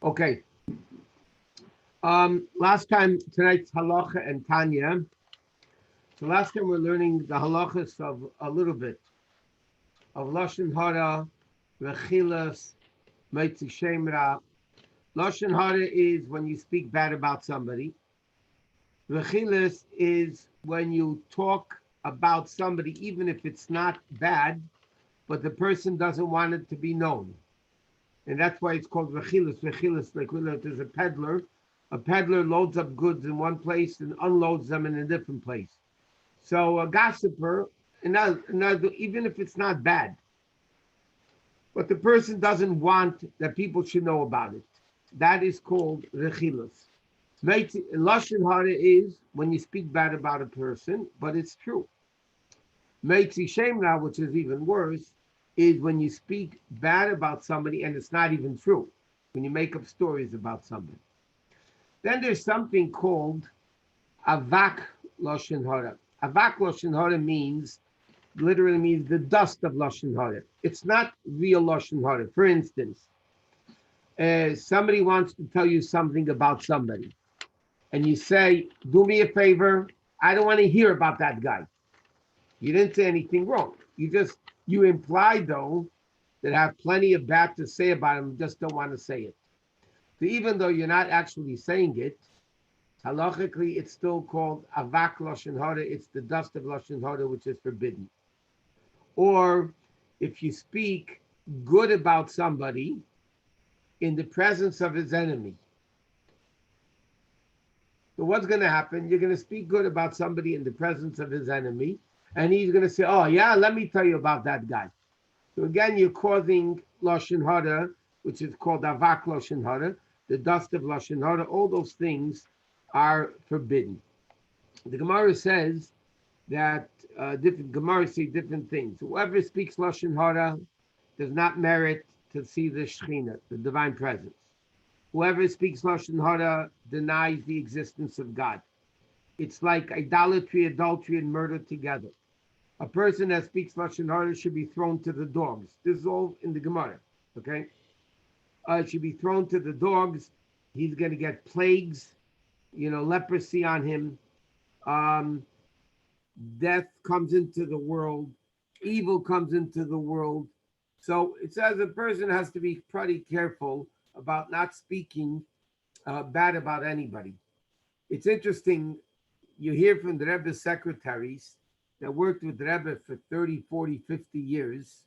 Okay. Last time, tonight's Halacha and Tanya. So last time we're learning the halachas of a little bit of Lashon Hara, Rechilas, Meitzi Shemra. Lashon Hara is when you speak bad about somebody. Rechilas is when you talk about somebody, even if it's not bad, but the person doesn't want it to be known. And that's why it's called Rechilas. Rechilas, like there's a peddler. A peddler loads up goods in one place and unloads them in a different place. So a gossiper, even if it's not bad, but the person doesn't want that people should know about it. That is called rechilas. Lashon hara is when you speak bad about a person, but it's true. Meitzi shemra, which is even worse, is when you speak bad about somebody and it's not even true. When you make up stories about somebody. Then there's something called avak lashon hara. Avak lashon hara literally means the dust of lashon hara. It's not real lashon hara. For instance, somebody wants to tell you something about somebody, and you say, "Do me a favor. I don't want to hear about that guy." You didn't say anything wrong. You implied though that have plenty of bad to say about him, just don't want to say it. So even though you're not actually saying it, halachically it's still called avak lashon hara. It's the dust of lashon hara, which is forbidden. Or if you speak good about somebody in the presence of his enemy. So what's going to happen? You're going to speak good about somebody in the presence of his enemy, and he's going to say, "Oh yeah, let me tell you about that guy." So again, you're causing lashon hara, which is called avak lashon hara, the dust of lashon hara. All those things are forbidden. The Gemara says that different Gemara say different things. Whoever speaks lashon hara does not merit to see the Shekhinah, the divine presence. Whoever speaks lashon hara denies the existence of God. It's like idolatry, adultery, and murder together. A person that speaks lashon hara should be thrown to the dogs. This is all in the Gemara. Okay, it should be thrown to the dogs. He's going to get plagues, leprosy on him. Death comes into the world. Evil comes into the world. So it says a person has to be pretty careful about not speaking bad about anybody. It's interesting. You hear from the Rebbe's secretaries that worked with the Rebbe for 30, 40, 50 years.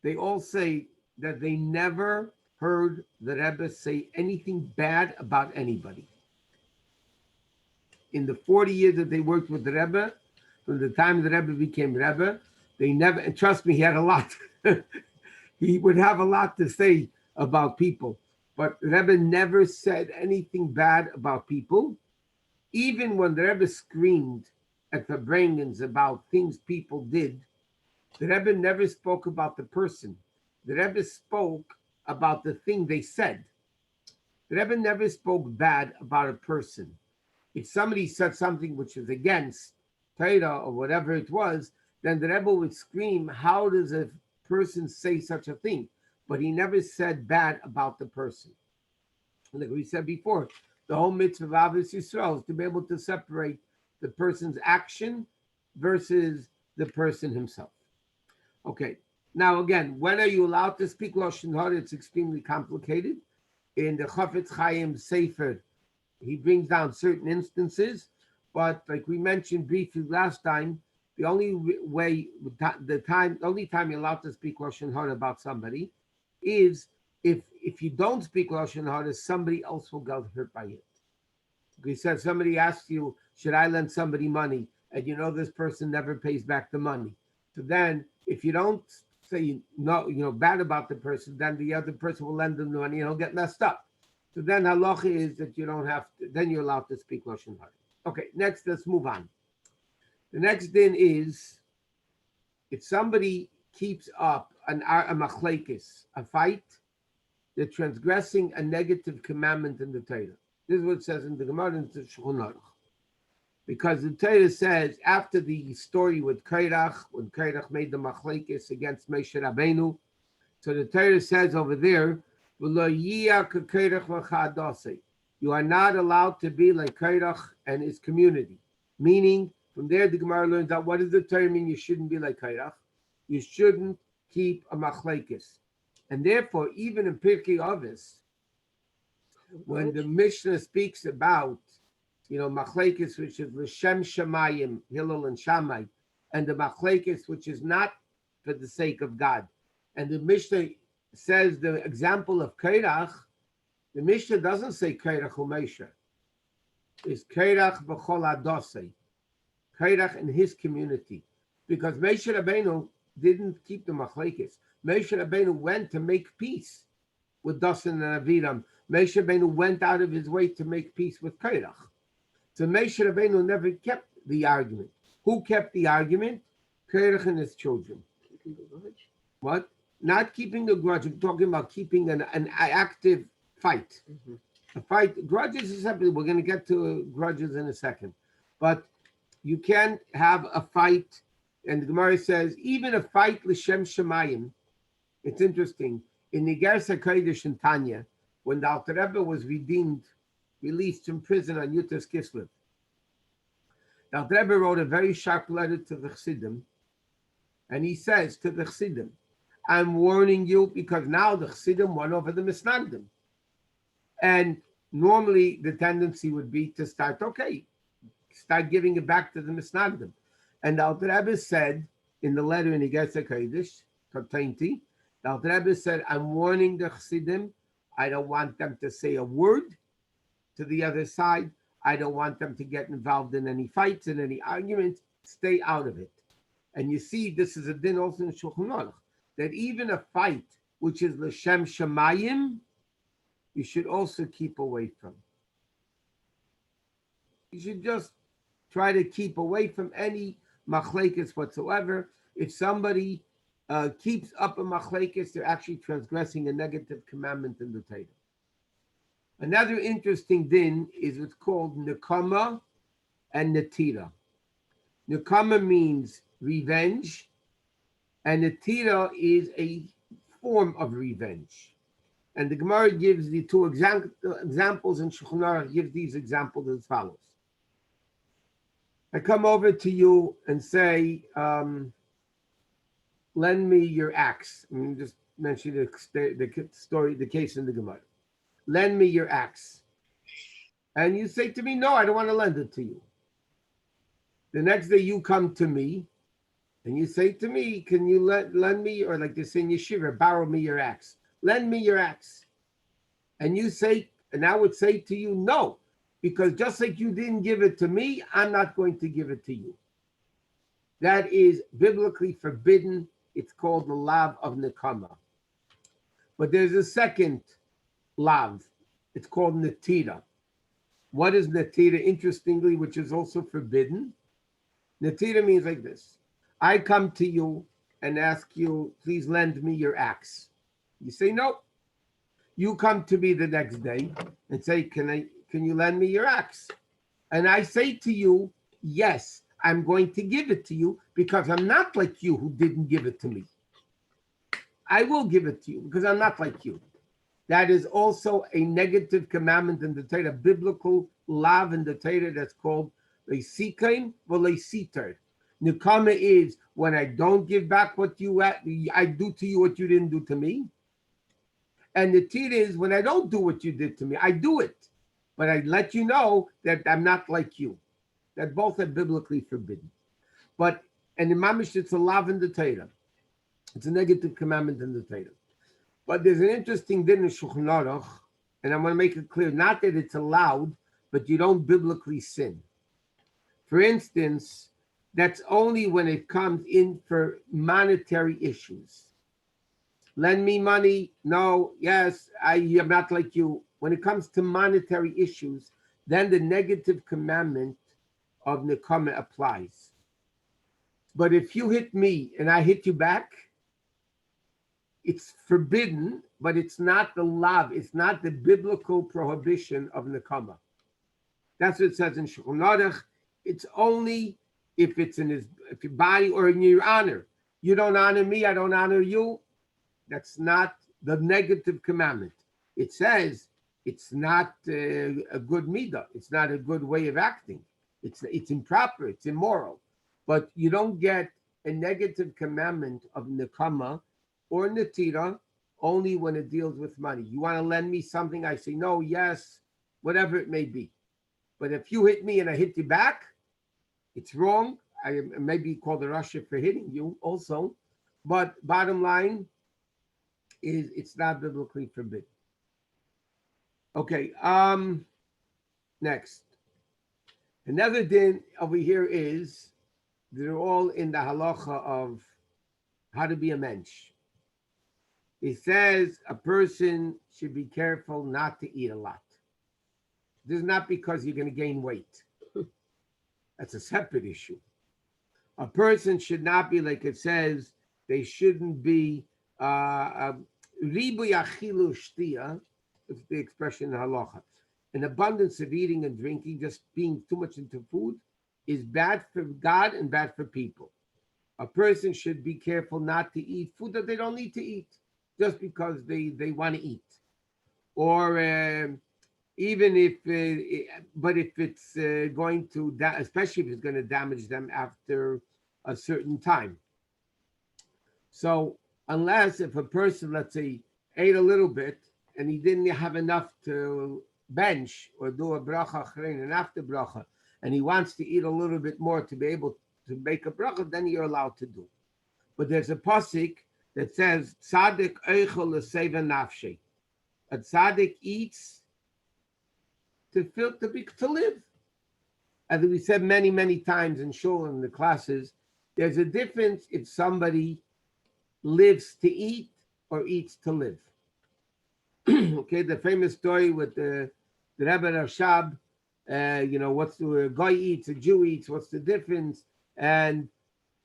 They all say that they never heard the Rebbe say anything bad about anybody. In the 40 years that they worked with the Rebbe, from the time the Rebbe became Rebbe, they never, and trust me, he had a lot. He would have a lot to say about people. But the Rebbe never said anything bad about people. Even when the Rebbe screamed at the Farbrengens about things people did, the Rebbe never spoke about the person. The Rebbe spoke about the thing they said. The Rebbe never spoke bad about a person. If somebody said something which is against Torah or whatever it was, then the Rebbe would scream, "How does a person say such a thing?" But he never said bad about the person. Like we said before, the whole mitzvah of Avos Yisrael is to be able to separate the person's action versus the person himself. Okay. Now again, when are you allowed to speak lashon hara? It's extremely complicated. In the Chafetz Chaim Sefer, he brings down certain instances, but like we mentioned briefly last time, the only time you're allowed to speak lashon hara about somebody is if you don't speak lashon hara, somebody else will get hurt by it. He said somebody asks you, "Should I lend somebody money?" And this person never pays back the money. So then, if you don't say no, bad about the person, then the other person will lend them the money and he'll get messed up. So then halacha is that you don't have to. Then you're allowed to speak lashon hara. Okay, next let's move on. The next din is if somebody keeps up a machlekes, a fight, they're transgressing a negative commandment in the Torah. This is what it says in the Gemara in the Shulchan Aruch. Because the Torah says after the story with Korach, when Korach made the machlekes against Moshe Rabbeinu, so the Torah says over there You are not allowed to be like Kairach and his community. Meaning, from there the Gemara learns out what does the term mean you shouldn't be like Kairach? You shouldn't keep a machlekes. And therefore, even in Pirkei Avos, when the Mishnah speaks about, machlekes, which is l'shem shamayim, Hillel and Shammai, and the machlekes, which is not for the sake of God, and the Mishnah says the example of Kairach, the Mishnah doesn't say Kairach u'Meisha. It's Kairach b'chol adosei, Kairach in his community, because Moshe Rabbeinu didn't keep the machlekes. Moshe Rabbeinu went to make peace with Dasan and Aviram. Moshe Rabbeinu went out of his way to make peace with Kairach. So Moshe Rabbeinu never kept the argument. Who kept the argument? Kairach and his children. Keeping the grudge? What? Not keeping the grudge. I'm talking about keeping an active fight. Mm-hmm. A fight. Grudges is separate. We're going to get to grudges in a second. But you can't have a fight. And the Gemara says, even a fight l'shem shemayim. It's interesting. In the Gersa Kodesh in Tanya, when the Alter Rebbe was released from prison on Yutas Kislev, the Alter Rebbe wrote a very sharp letter to the Chassidim, and he says to the Chassidim, I'm warning you because now the Chassidim won over the Misnagdim. And normally the tendency would be to start giving it back to the Misnagdim. And the Alter Rebbe said in the letter in the Gersa Kodesh, the Alter Rebbe said, I'm warning the Chassidim, I don't want them to say a word to the other side. I don't want them to get involved in any fights and any arguments. Stay out of it. And you see, this is a din also in Shulchan Aruch, that even a fight, which is l'shem shamayim, you should also keep away from. You should just try to keep away from any machlekes whatsoever. If somebody keeps up a machlekes, they're actually transgressing a negative commandment in the Torah. Another interesting din is what's called nekama and netira. Nekama means revenge, and netira is a form of revenge. And the Gemara gives the two examples, and Shulchan Aruch gives these examples as follows. I come over to you and say, lend me your axe. I'm just mentioning the story, the case in the Gemara. Lend me your axe. And you say to me, no, I don't want to lend it to you. The next day you come to me and you say to me, can you lend me, or like they say in Yeshiva, borrow me your axe. Lend me your axe. And you say, and I would say to you, no, because just like you didn't give it to me, I'm not going to give it to you. That is biblically forbidden. It's called the lav of nekama. But there's a second lav. It's called netira. What is netira? Interestingly, which is also forbidden. Netira means like this. I come to you and ask you, please lend me your axe. You say no. You come to me the next day and say, can you lend me your axe? And I say to you, yes, I'm going to give it to you because I'm not like you who didn't give it to me. I will give it to you because I'm not like you. That is also a negative commandment in the Torah, biblical lav in the Torah that's called leisikain v'leisiter. Nekama is when I don't give back what I do to you what you didn't do to me. And the tit is when I don't do what you did to me, I do it. But I let you know that I'm not like you. That both are biblically forbidden. But, and in Mamish, it's a lav in the Torah. It's a negative commandment in the Torah. But there's an interesting din in Shulchan Aruch, and I'm going to make it clear, not that it's allowed, but you don't biblically sin. For instance, that's only when it comes in for monetary issues. Lend me money. No, yes, I'm not like you. When it comes to monetary issues, then the negative commandment of nekama applies. But if you hit me and I hit you back, it's forbidden, but it's not the lav, it's not the biblical prohibition of nekama. That's what it says in Shulchan Aruch. It's only if it's in your body or in your honor. You don't honor me, I don't honor you. That's not the negative commandment. It says it's not a good midah. It's not a good way of acting. It's improper. It's immoral. But you don't get a negative commandment of nekama or netira only when it deals with money. You want to lend me something? I say no, yes, whatever it may be. But if you hit me and I hit you back, it's wrong. I may be called a Russia for hitting you also. But bottom line is it's not biblically forbidden. Okay, next. Another din over here is they're all in the halacha of how to be a mensch. It says a person should be careful not to eat a lot. This is not because you're going to gain weight. That's a separate issue. A person should not be, like it says, they shouldn't be ribu yachilu shtia. It's the expression in halacha. An abundance of eating and drinking, just being too much into food, is bad for God and bad for people. A person should be careful not to eat food that they don't need to eat, just because they want to eat. Or even if, but if it's going to, especially if it's going to damage them after a certain time. So unless if a person, let's say, ate a little bit and he didn't have enough to bench or do a bracha achrein and after bracha, and he wants to eat a little bit more to be able to make a bracha, then you're allowed to do. But there's a pasuk that says, "Tzaddik eichel l'seva nafshei." A tzaddik eats to live. As we said many times in shul in the classes, there's a difference if somebody lives to eat or eats to live. Okay, the famous story with the Rebbe Rashab, what's the guy eats, a Jew eats, what's the difference? And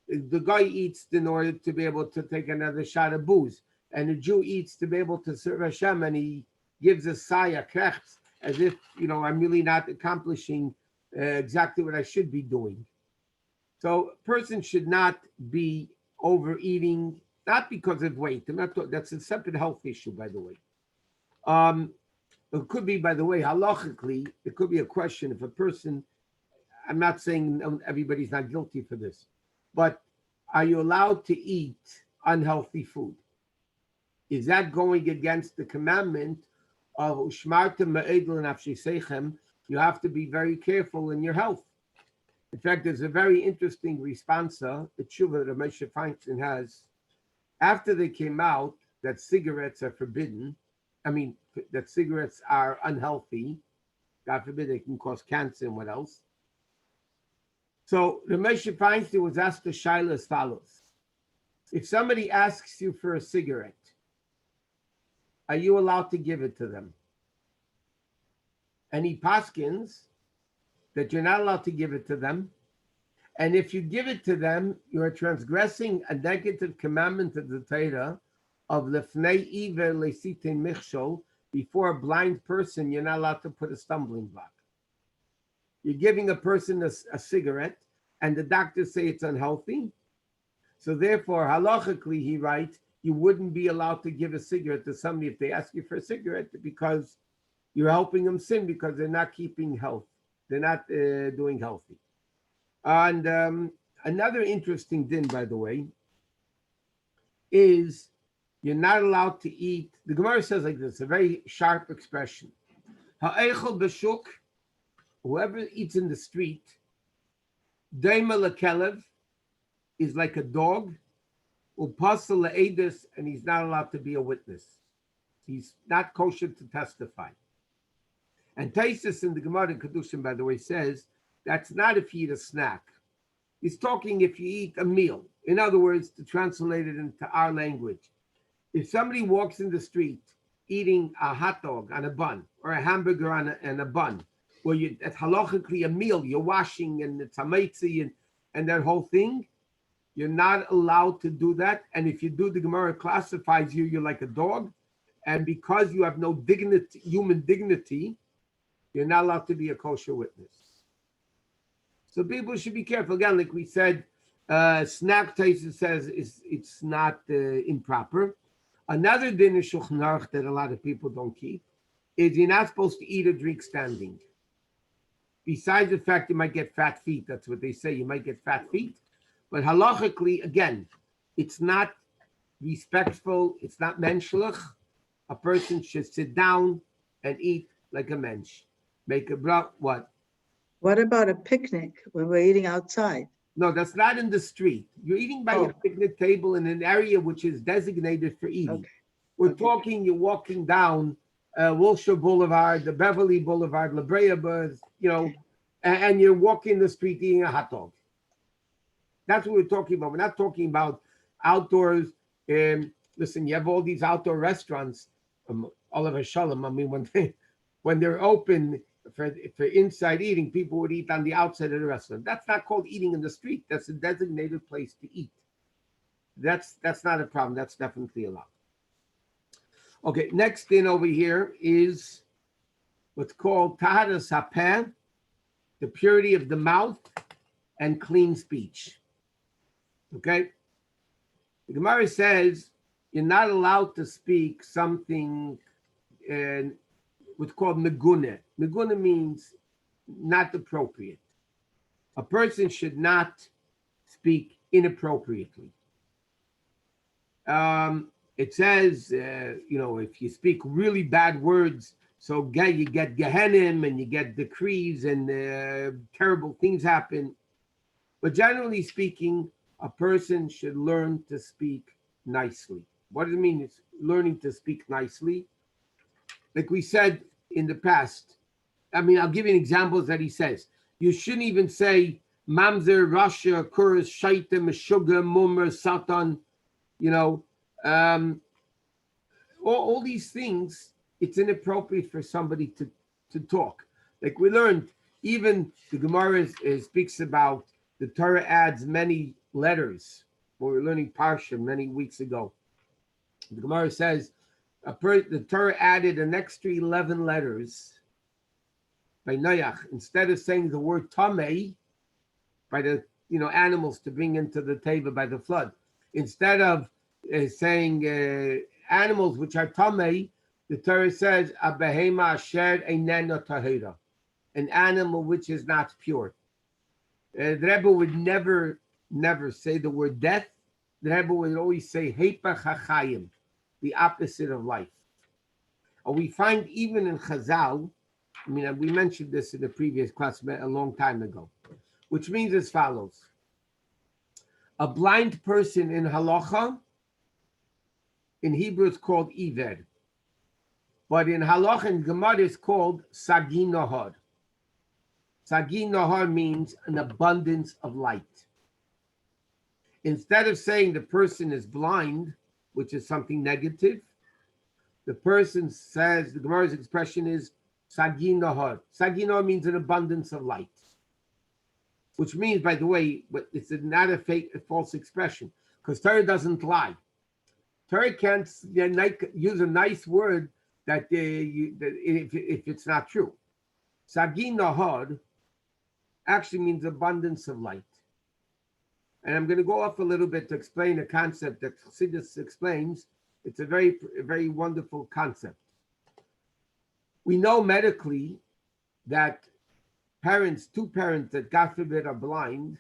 the guy eats in order to be able to take another shot of booze, and the Jew eats to be able to serve Hashem, and he gives a saya krechts, as if, I'm really not accomplishing exactly what I should be doing. So a person should not be overeating, not because of weight. That's a separate health issue, by the way. It could be, by the way, halachically, it could be a question if a person, I'm not saying everybody's not guilty for this, but are you allowed to eat unhealthy food? Is that going against the commandment of ushmartem ma'edel nafsheseichem? You have to be very careful in your health. In fact, there's a very interesting responsa, the tshuva that Moshe Feinstein has, after they came out that cigarettes are forbidden, that cigarettes are unhealthy, God forbid they can cause cancer and what else. So the Moshe Feinstein was asked the shaila as follows. If somebody asks you for a cigarette, are you allowed to give it to them? And he paskins that you're not allowed to give it to them. And if you give it to them, you are transgressing a negative commandment of the Torah of lefnei iver leisitin michshol. Before a blind person, you're not allowed to put a stumbling block. You're giving a person a cigarette, and the doctors say it's unhealthy. So therefore, halachically, he writes, you wouldn't be allowed to give a cigarette to somebody if they ask you for a cigarette, because you're helping them sin, because they're not keeping health. They're not doing healthy. And another interesting din, by the way, is you're not allowed to eat. The Gemara says like this, a very sharp expression. Ha'echel b'shuk, whoever eats in the street, daima lekelev, is like a dog, upasal le'edus, and he's not allowed to be a witness. He's not kosher to testify. And Taisus in the Gemara in Kedushim, by the way, says that's not if you eat a snack. He's talking if you eat a meal. In other words, to translate it into our language, if somebody walks in the street eating a hot dog on a bun or a hamburger on a bun, where it's halachically a meal, you're washing and it's hametzi and that whole thing, you're not allowed to do that. And if you do, the Gemara classifies you're like a dog. And because you have no dignity, human dignity, you're not allowed to be a kosher witness. So people should be careful. Again, like we said, snack taste says it's not improper. Another din in Shulchan Aruch that a lot of people don't keep is you're not supposed to eat or drink standing. Besides the fact you might get fat feet, that's what they say, you might get fat feet. But halachically, again, it's not respectful, it's not menschlich. A person should sit down and eat like a mensch. Make a what? What about a picnic when we're eating outside? No, that's not in the street. You're eating by your picnic table in an area which is designated for eating. Okay. We're talking, you're walking down Wilshire Boulevard, the Beverly Boulevard, La Brea, and you're walking the street eating a hot dog. That's what we're talking about. We're not talking about outdoors. Listen, you have all these outdoor restaurants, Oliver Shalom. I mean, when they're open for inside eating, people would eat on the outside of the restaurant. That's not called eating in the street. That's a designated place to eat. That's not a problem. That's definitely allowed. Okay, next thing over here is what's called Taharas HaPeh, the purity of the mouth and clean speech. Okay? The Gemara says you're not allowed to speak something what's called megune. Megune means not appropriate. A person should not speak inappropriately. It says, if you speak really bad words, so you get Gehenim and you get decrees and terrible things happen. But generally speaking, a person should learn to speak nicely. What does it mean? It's learning to speak nicely. Like we said in the past, I mean, I'll give you an examples that he says. You shouldn't even say Mamzer, Rasha, Kuras, Shaita, Meshuga, Mummer, Satan, all these things, it's inappropriate for somebody to talk. Like we learned, even the Gemara speaks about the Torah adds many letters. When we were learning Parsha many weeks ago, the Gemara says the Torah added an extra 11 letters by Noach. Instead of saying the word Tamei by the animals to bring into the table by the flood, instead of saying animals which are Tamei, the Torah says Abehema Asher Einena Tahira, an animal which is not pure. The Rebbe would never say the word death. The Rebbe would always say Hepach HaChayim, the opposite of life. And we find even in Chazal, I mean, we mentioned this in the previous class a long time ago, which means as follows. A blind person in Halacha, in Hebrew it's called Iver. But in Halacha and Gemara it's called Sagi Nahar. Sagi Nahar means an abundance of light. Instead of saying the person is blind, which is something negative, the person says, the Gemara's expression is Sagi Nahar. Sagi Nahar means an abundance of light. Which means, by the way, it's not a false expression, because Torah doesn't lie. Torah can't use a nice word that if it's not true. Sagi Nahar actually means abundance of light. And I'm going to go off a little bit to explain a concept that Chassidus explains. It's a very, very wonderful concept. We know medically that two parents that, God forbid, are blind,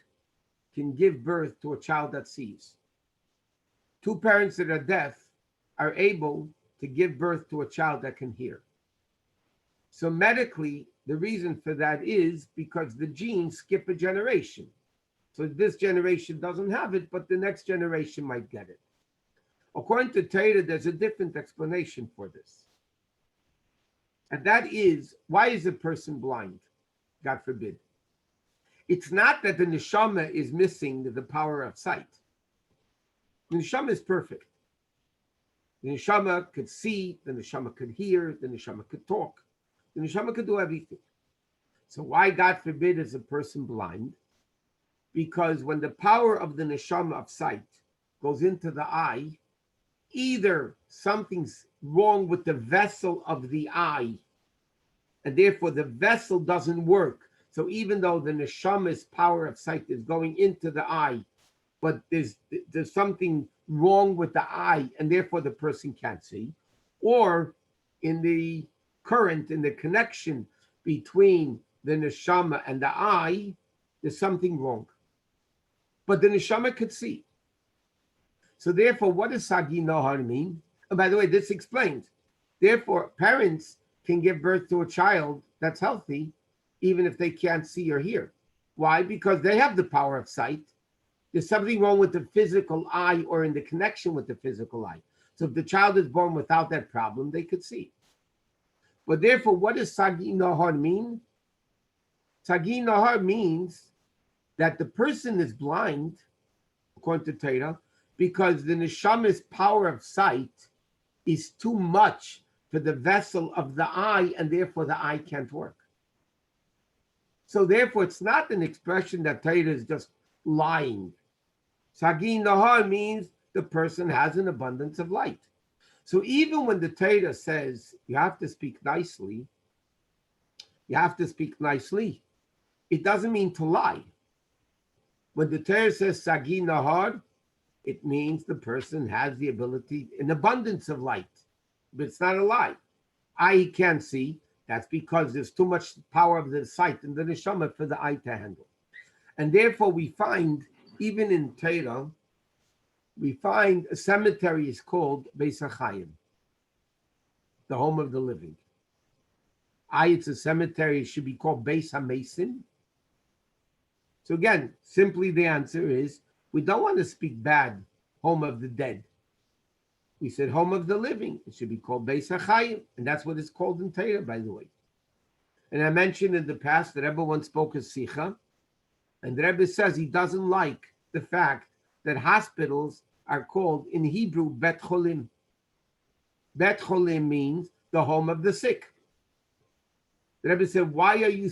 can give birth to a child that sees. Two parents that are deaf are able to give birth to a child that can hear. So medically, the reason for that is because the genes skip a generation. So this generation doesn't have it, but the next generation might get it. According to Torah, there's a different explanation for this. And that is, why is a person blind? God forbid. It's not that the neshama is missing the power of sight. The neshama is perfect. The neshama could see, the neshama could hear, the neshama could talk. The neshama could do everything. So why, God forbid, is a person blind? Because when the power of the neshama of sight goes into the eye, either something's wrong with the vessel of the eye, and therefore the vessel doesn't work. So even though the neshama's power of sight is going into the eye, but there's something wrong with the eye and therefore the person can't see, or in the current, in the connection between the neshama and the eye, there's something wrong. But the neshama could see. So therefore, what does Sagi Nahar mean? And by the way, this explains. Therefore, parents can give birth to a child that's healthy, even if they can't see or hear. Why? Because they have the power of sight. There's something wrong with the physical eye or in the connection with the physical eye. So if the child is born without that problem, they could see. But therefore, what does Sagi Nahar mean? Sagi Nahar means that the person is blind, according to Torah, because the neshama's power of sight is too much for the vessel of the eye, and therefore the eye can't work. So therefore, it's not an expression that Torah is just lying. Sagi Nahar means the person has an abundance of light. So even when the Torah says you have to speak nicely, it doesn't mean to lie. When the Torah says Sagi Nahar, it means the person has the ability, an abundance of light. But it's not a lie. Eye can't see. That's because there's too much power of the sight and the neshama for the eye to handle. And therefore we find, even in Torah, we find a cemetery is called Beis HaChayim, the home of the living. It's a cemetery, it should be called Beis HaMason. So again, simply the answer is, we don't want to speak bad, home of the dead. We said home of the living. It should be called Beis HaChayim, and that's what it's called in Torah, by the way. And I mentioned in the past that Rebbe once spoke a Sikha, and the Rebbe says he doesn't like the fact that hospitals are called in Hebrew Bet Cholim. Bet Cholim means the home of the sick. The Rebbe said, why are you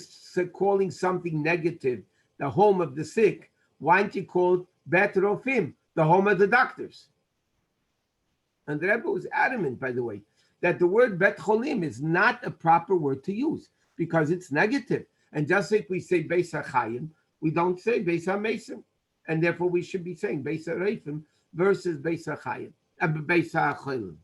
calling something negative the home of the sick? Why aren't you called Bet Rofim, the home of the doctors? And the Rebbe was adamant, by the way, that the word Bet Cholim is not a proper word to use because it's negative. And just like we say Beis HaChayim, we don't say Beis HaMason. And therefore we should be saying Beis HaReifim versus Beis HaChayim, Beis HaCholim.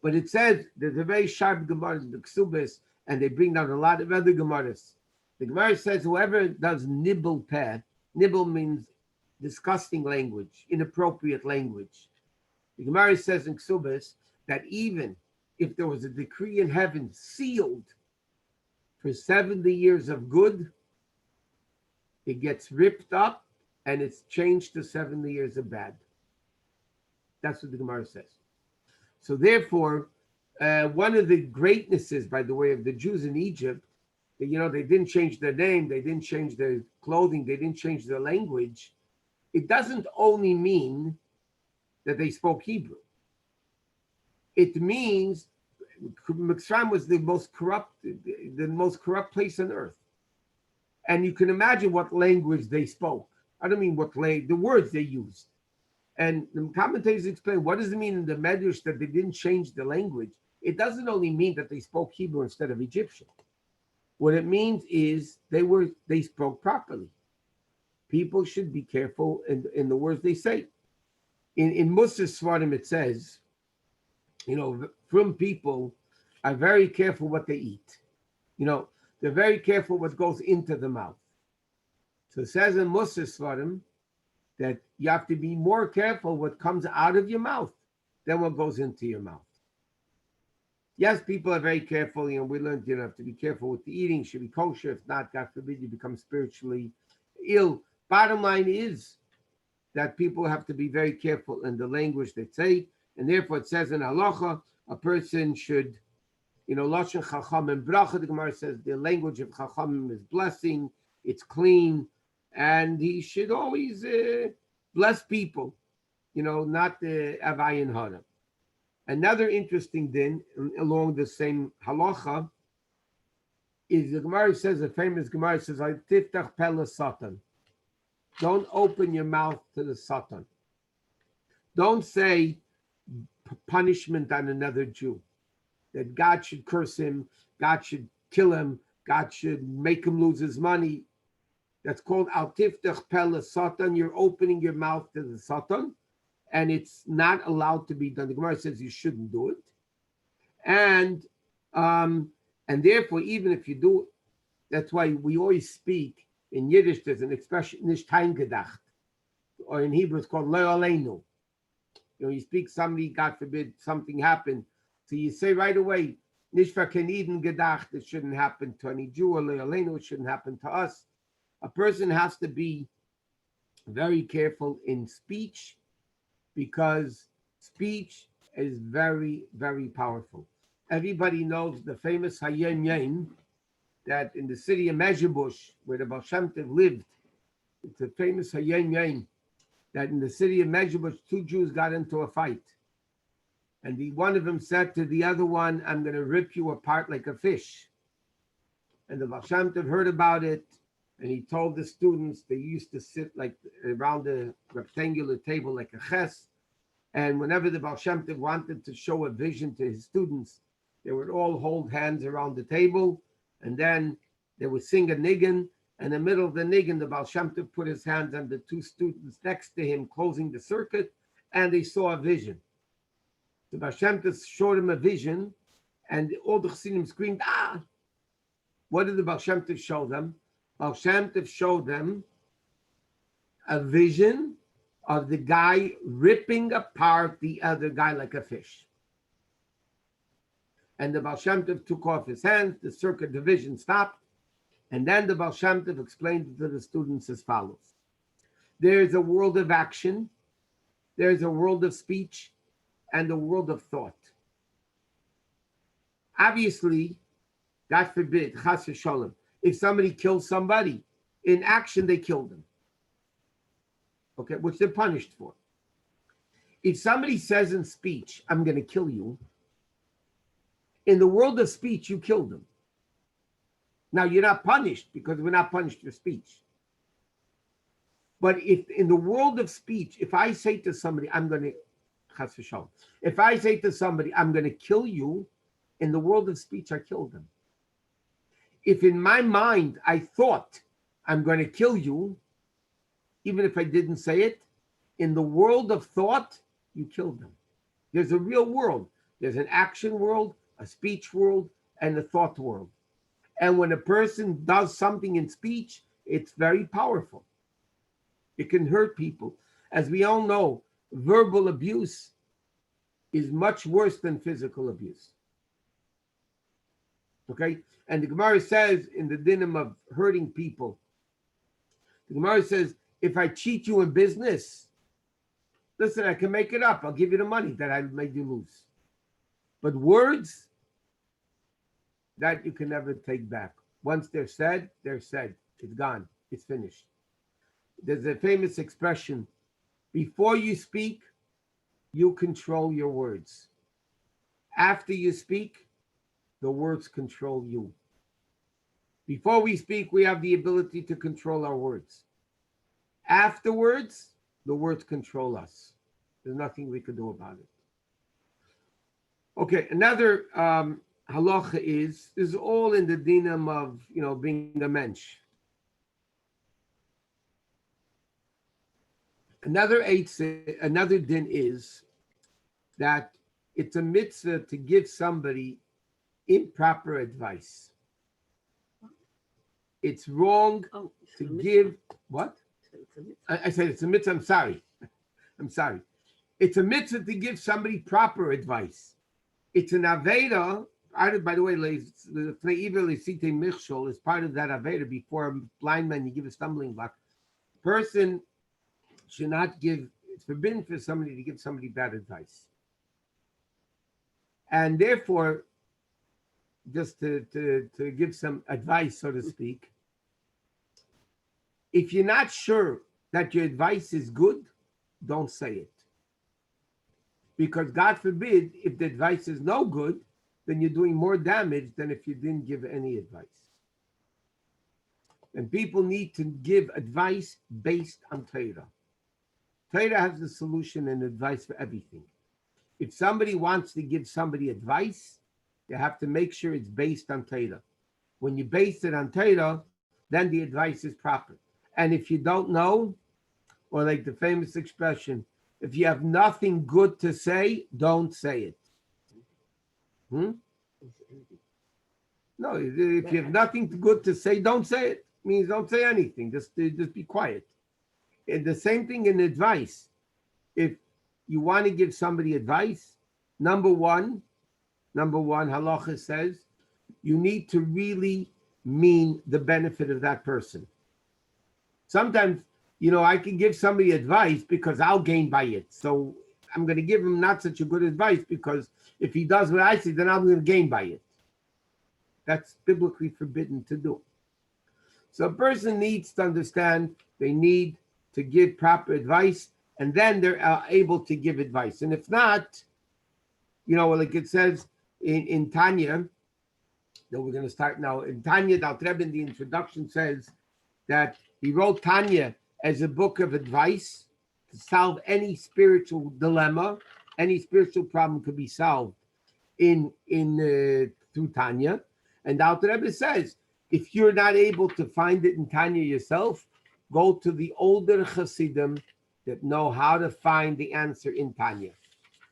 But it says, there's a very sharp Gemara in the Ksubis, and they bring down a lot of other Gemaras. The Gemara says, whoever does nibble peh, nibble means disgusting language, inappropriate language. The Gemara says in Ksubis that even if there was a decree in heaven sealed for 70 years of good, it gets ripped up and it's changed to 70 years of bad. That's what the Gemara says. So therefore, one of the greatnesses, by the way, of the Jews in Egypt, they didn't change their name, they didn't change their clothing, they didn't change their language. It doesn't only mean that they spoke Hebrew. It means Mitzrayim was the most corrupt place on earth. And you can imagine what language they spoke. I don't mean the words they used. And the commentators explain, what does it mean in the Medrash that they didn't change the language? It doesn't only mean that they spoke Hebrew instead of Egyptian. What it means is they spoke properly. People should be careful in the words they say. In Mussar Svarim it says, from people are very careful what they eat. They're very careful what goes into the mouth. So it says in Mussar Svarim that you have to be more careful what comes out of your mouth than what goes into your mouth. Yes, people are very careful. We learned you have to be careful with the eating, should be kosher. If not, God forbid, you become spiritually ill. Bottom line is that people have to be very careful in the language they say, and therefore it says in Halacha, a person should, Lashon Chachamim Bracha, the Gemara says the language of Chachamim is blessing, it's clean, and he should always bless people, not Avayin Hara. Another interesting din along the same halacha is the Gemara says, a famous Gemara says, Tiftach pele Satan. Don't open your mouth to the Satan. Don't say punishment on another Jew, that God should curse him, God should kill him, God should make him lose his money. That's called al tiftach pele Satan. You're opening your mouth to the Satan. and it's not allowed to be done. The Gemara says you shouldn't do it, and um, and therefore, even if you do it, that's why we always speak in Yiddish. There's an expression, nicht eingedacht, or in Hebrew it's called lo aleinu. You speak somebody, God forbid, something happened, so you say right away, nicht verkeniden gedacht. It shouldn't happen to any Jew, or lo aleinu. It shouldn't happen to us. A person has to be very careful in speech, because speech is very, very powerful. Everybody knows the famous Hayom Yom, that in the city of Mezhebush, where the Baal Shem Tov lived, it's a famous Hayom Yom, that in the city of Mezhebush, two Jews got into a fight. And one of them said to the other one, I'm going to rip you apart like a fish. And the Baal Shem Tov heard about it, and he told the students, they used to sit like around a rectangular table like a ches. And whenever the Baal Shem Tov wanted to show a vision to his students, they would all hold hands around the table, and then they would sing a niggin. In the middle of the niggin, the Baal Shem Tov put his hands on the two students next to him, closing the circuit, and they saw a vision. The Baal Shem Tov showed him a vision, and all the Chassidim screamed, ah! What did the Baal Shem Tov show them? Baal Shem Tov showed them a vision of the guy ripping apart the other guy like a fish. And the Baal Shem Tov took off his hands, the circuit division stopped, and then the Baal Shem Tov explained to the students as follows. There is a world of action, there is a world of speech, and a world of thought. Obviously, God forbid, chas v'sholem, if somebody kills somebody, in action they killed them. Okay, which they're punished for. If somebody says in speech, I'm going to kill you, in the world of speech, you killed them. Now, you're not punished, because we're not punished for speech. But if in the world of speech, if I say to somebody, I'm going to, chas v'sholem, if I say to somebody, I'm going to kill you, in the world of speech, I killed them. If in my mind, I thought, I'm going to kill you, even if I didn't say it, in the world of thought, you killed them. There's a real world. There's an action world, a speech world, and a thought world. And when a person does something in speech, it's very powerful. It can hurt people. As we all know, verbal abuse is much worse than physical abuse. Okay? And the Gemara says in the dinim of hurting people, the Gemara says, if I cheat you in business, listen, I can make it up. I'll give you the money that I made you lose. But words, that you can never take back. Once they're said, they're said. It's gone. It's finished. There's a famous expression, before you speak, you control your words. After you speak, the words control you. Before we speak, we have the ability to control our words. Afterwards, the words control us. There's nothing we can do about it. Okay, another halacha is all in the dinam of, being a mensch. Another din is that it's a mitzvah to give somebody improper advice. It's wrong to give what? I said it's a mitzvah. I'm sorry. It's a mitzvah to give somebody proper advice. It's an aveda. By the way, the michshol is part of that aveda. Before a blind man, you give a stumbling block. Person should not give. It's forbidden for somebody to give somebody bad advice. And therefore, just to give some advice, so to speak, if you're not sure that your advice is good, don't say it. Because God forbid, if the advice is no good, then you're doing more damage than if you didn't give any advice. And people need to give advice based on Torah. Torah has the solution and advice for everything. If somebody wants to give somebody advice, you have to make sure it's based on Torah. When you base it on Torah, then the advice is proper. And if you don't know, or like the famous expression, If you have nothing good to say, don't say it. Hmm? No, if you have nothing good to say, don't say it. Means don't say anything. Just be quiet. And the same thing in advice. If you want to give somebody advice, number one, halacha says, you need to really mean the benefit of that person. Sometimes, I can give somebody advice because I'll gain by it. So I'm going to give him not such a good advice because if he does what I say, then I'm going to gain by it. That's biblically forbidden to do. So a person needs to understand they need to give proper advice, and then they're able to give advice. And if not, like it says in Tanya, that we're going to start now. In Tanya, the Alter Rebbe in the introduction says that he wrote Tanya as a book of advice to solve any spiritual dilemma, any spiritual problem could be solved in through Tanya. And the Alter Rebbe says, if you're not able to find it in Tanya yourself, go to the older Hasidim that know how to find the answer in Tanya.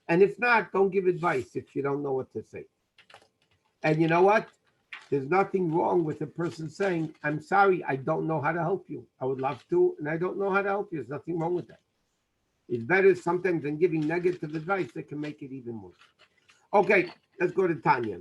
And if not, don't give advice if you don't know what to say. And you know what? There's nothing wrong with a person saying, I'm sorry, I don't know how to help you. I would love to, and I don't know how to help you. There's nothing wrong with that. It's better sometimes than giving negative advice that can make it even worse. Okay, let's go to Tanya.